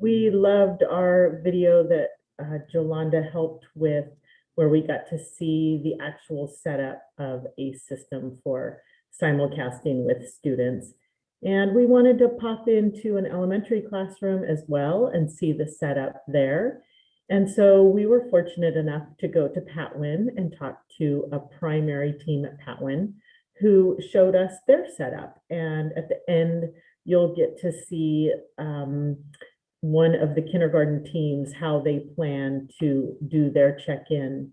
We loved our video that Jolanda helped with, where we got to see the actual setup of a system for simulcasting with students. And we wanted to pop into an elementary classroom as well and see the setup there. And so we were fortunate enough to go to Patwin and talk to a primary team at Patwin who showed us their setup. And at the end, you'll get to see one of the kindergarten teams, how they plan to do their check-in,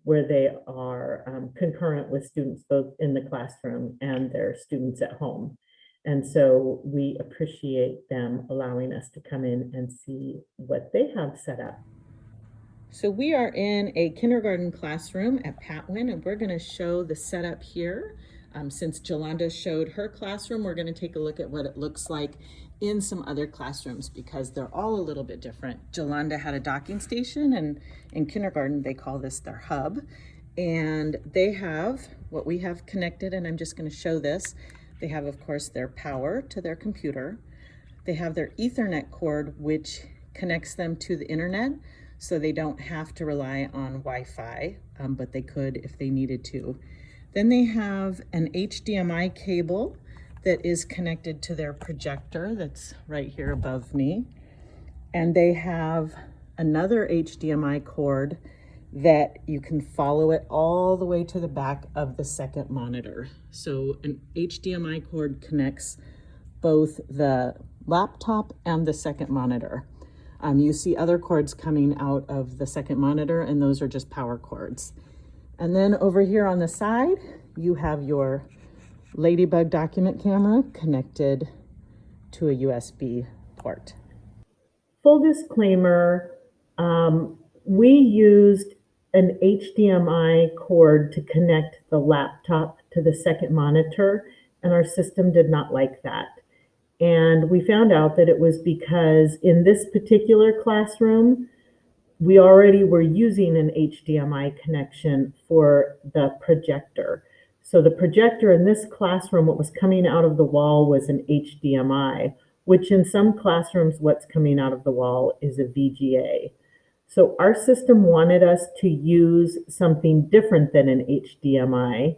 where they are concurrent with students both in the classroom and their students at home. And so we appreciate them allowing us to come in and see what they have set up. So we are in a kindergarten classroom at Patwin, and we're going to show the setup here. Since Jolanda showed her classroom, we're going to take a look at what it looks like in some other classrooms because they're all a little bit different. Jolanda had a docking station, and in kindergarten they call this their hub. And they have what we have connected, and I'm just going to show this. They have, of course, their power to their computer. They have their Ethernet cord, which connects them to the internet, so they don't have to rely on Wi-Fi, but they could if they needed to. Then they have an HDMI cable that is connected to their projector that's right here above me. And they have another HDMI cord that you can follow it all the way to the back of the second monitor. So an HDMI cord connects both the laptop and the second monitor. You see other cords coming out of the second monitor, and those are just power cords. And then over here on the side, you have your Ladybug document camera connected to a USB port. Full disclaimer, we used an HDMI cord to connect the laptop to the second monitor, and our system did not like that. And we found out that it was because in this particular classroom, we already were using an HDMI connection for the projector. So the projector in this classroom, what was coming out of the wall was an HDMI, which in some classrooms, what's coming out of the wall is a VGA. So our system wanted us to use something different than an HDMI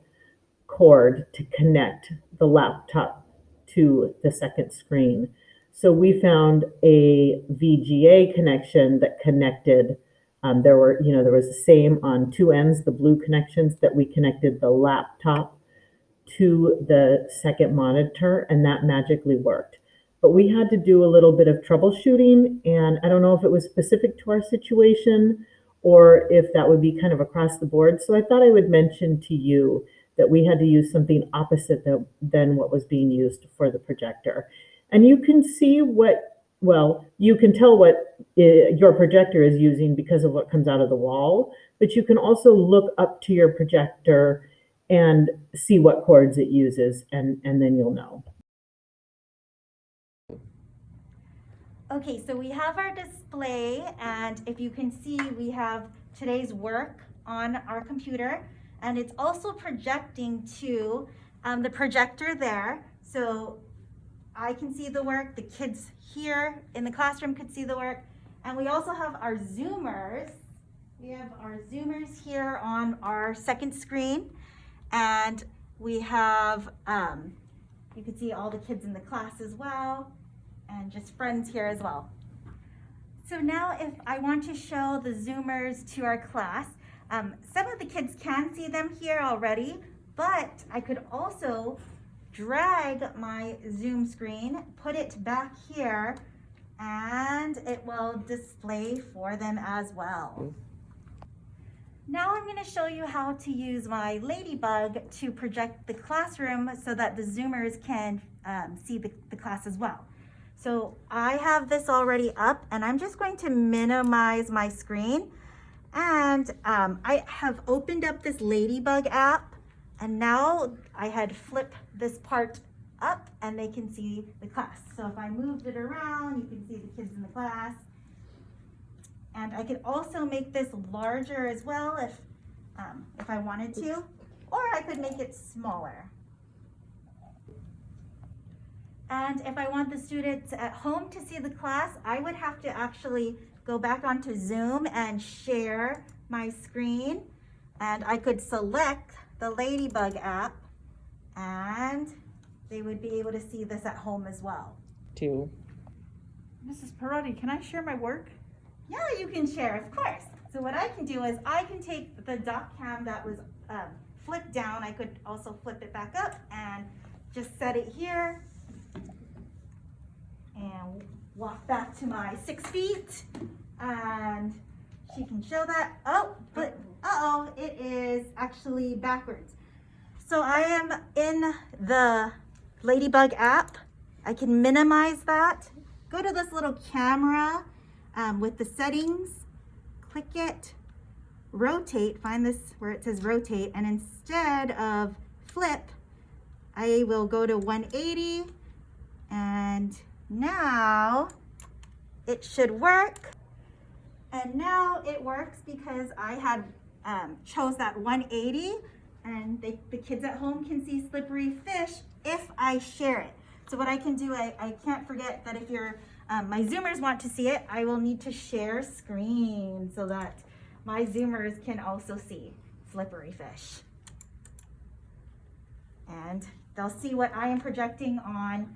cord to connect the laptop to the second screen. So we found a VGA connection that connected. There was the same on two ends, the blue connections that we connected the laptop to the second monitor, and that magically worked. But we had to do a little bit of troubleshooting, and I don't know if it was specific to our situation or if that would be kind of across the board. So I thought I would mention to you that we had to use something opposite than what was being used for the projector. And you can see you can tell what your projector is using because of what comes out of the wall, but you can also look up to your projector and see what cords it uses, and then you'll know. Okay, so we have our display, and if you can see, we have today's work on our computer, and it's also projecting to the projector there. So I can see the work, the kids here in the classroom could see the work, and we also have our Zoomers. We have our Zoomers here on our second screen, and we have, you can see all the kids in the class as well, and just friends here as well. So now if I want to show the Zoomers to our class, some of the kids can see them here already, but I could also drag my Zoom screen, put it back here, and it will display for them as well. Now I'm going to show you how to use my Ladybug to project the classroom so that the Zoomers can see the class as well. So I have this already up, and I'm just going to minimize my screen. And I have opened up this Ladybug app, and now I had flipped this part up and they can see the class. So if I moved it around, you can see the kids in the class. And I could also make this larger as well if I wanted to, or I could make it smaller. And if I want the students at home to see the class, I would have to actually go back onto Zoom and share my screen. And I could select the Ladybug app and they would be able to see this at home as well. Mrs. Perotti, can I share my work? Yeah, you can share, of course. So what I can do is I can take the doc cam that was flipped down. I could also flip it back up and just set it here and walk back to my 6 feet, and she can show that. Oh, but uh-oh, it is actually backwards. So I am in the Ladybug app. I can minimize that. Go to this little camera with the settings, click it, rotate, find this where it says rotate, and instead of flip, I will go to 180, and now it should work. And now it works because I had chose that 180, and the kids at home can see slippery fish if I share it. So what I can do, I can't forget that if my Zoomers want to see it, I will need to share screen so that my Zoomers can also see slippery fish. And they'll see what I am projecting on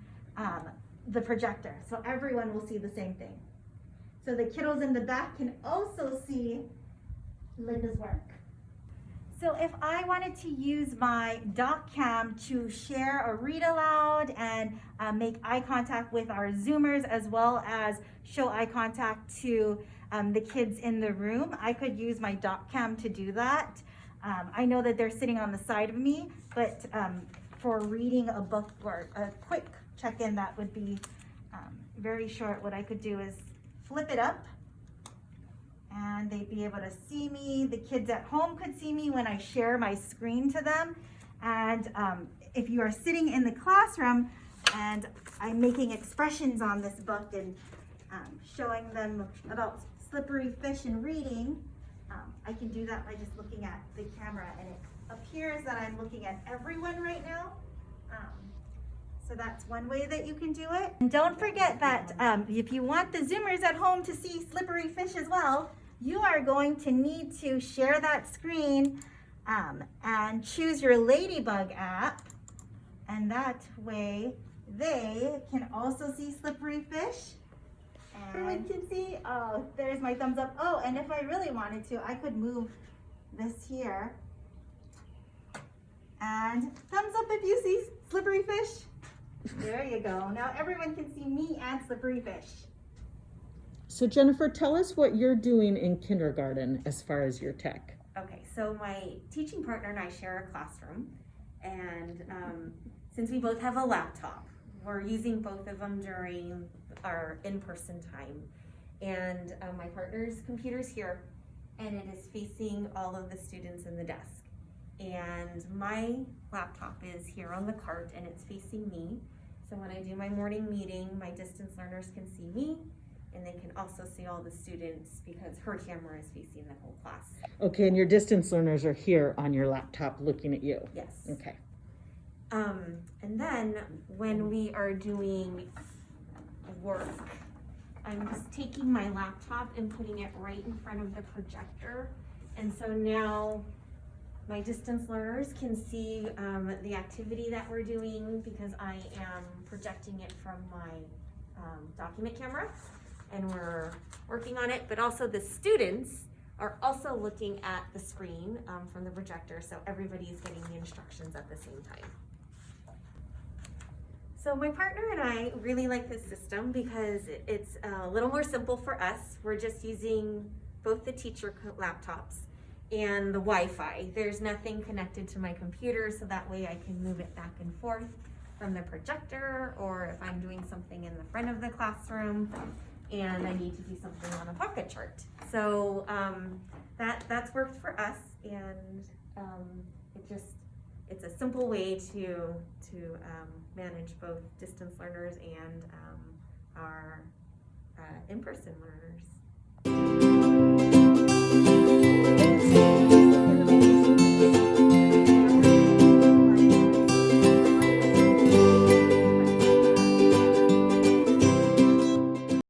the projector. So everyone will see the same thing. So the kiddos in the back can also see Linda's work. So if I wanted to use my doc cam to share or read aloud and make eye contact with our Zoomers, as well as show eye contact to the kids in the room, I could use my doc cam to do that. I know that they're sitting on the side of me, but for reading a book or a quick check-in that would be very short, what I could do is flip it up and they'd be able to see me. The kids at home could see me when I share my screen to them. And if you are sitting in the classroom and I'm making expressions on this book and showing them about slippery fish and reading, I can do that by just looking at the camera, and it appears that I'm looking at everyone right now. So that's one way that you can do it. And don't forget that if you want the Zoomers at home to see slippery fish as well, you are going to need to share that screen and choose your Ladybug app. And that way they can also see slippery fish. Everyone can see, oh, there's my thumbs up. Oh, and if I really wanted to, I could move this here. And thumbs up if you see slippery fish. There you go. Now everyone can see me and slippery fish. So Jennifer, tell us what you're doing in kindergarten as far as your tech. Okay, so my teaching partner and I share a classroom, and since we both have a laptop, we're using both of them during our in-person time. And my partner's computer's here, and it is facing all of the students in the desk. And my laptop is here on the cart, and it's facing me. So when I do my morning meeting, my distance learners can see me, and they can also see all the students because her camera is facing the whole class. Okay, and your distance learners are here on your laptop looking at you. Yes. Okay. And then when we are doing work, I'm just taking my laptop and putting it right in front of the projector. And so now my distance learners can see the activity that we're doing because I am projecting it from my document camera, and we're working on it. But also the students are also looking at the screen from the projector, so everybody's getting the instructions at the same time. So my partner and I really like this system because it's a little more simple for us. We're just using both the teacher laptops and the Wi-Fi. There's nothing connected to my computer, so that way I can move it back and forth from the projector, or if I'm doing something in the front of the classroom and I need to do something on a pocket chart. So that's worked for us, and it's a simple way to manage both distance learners and our in-person learners.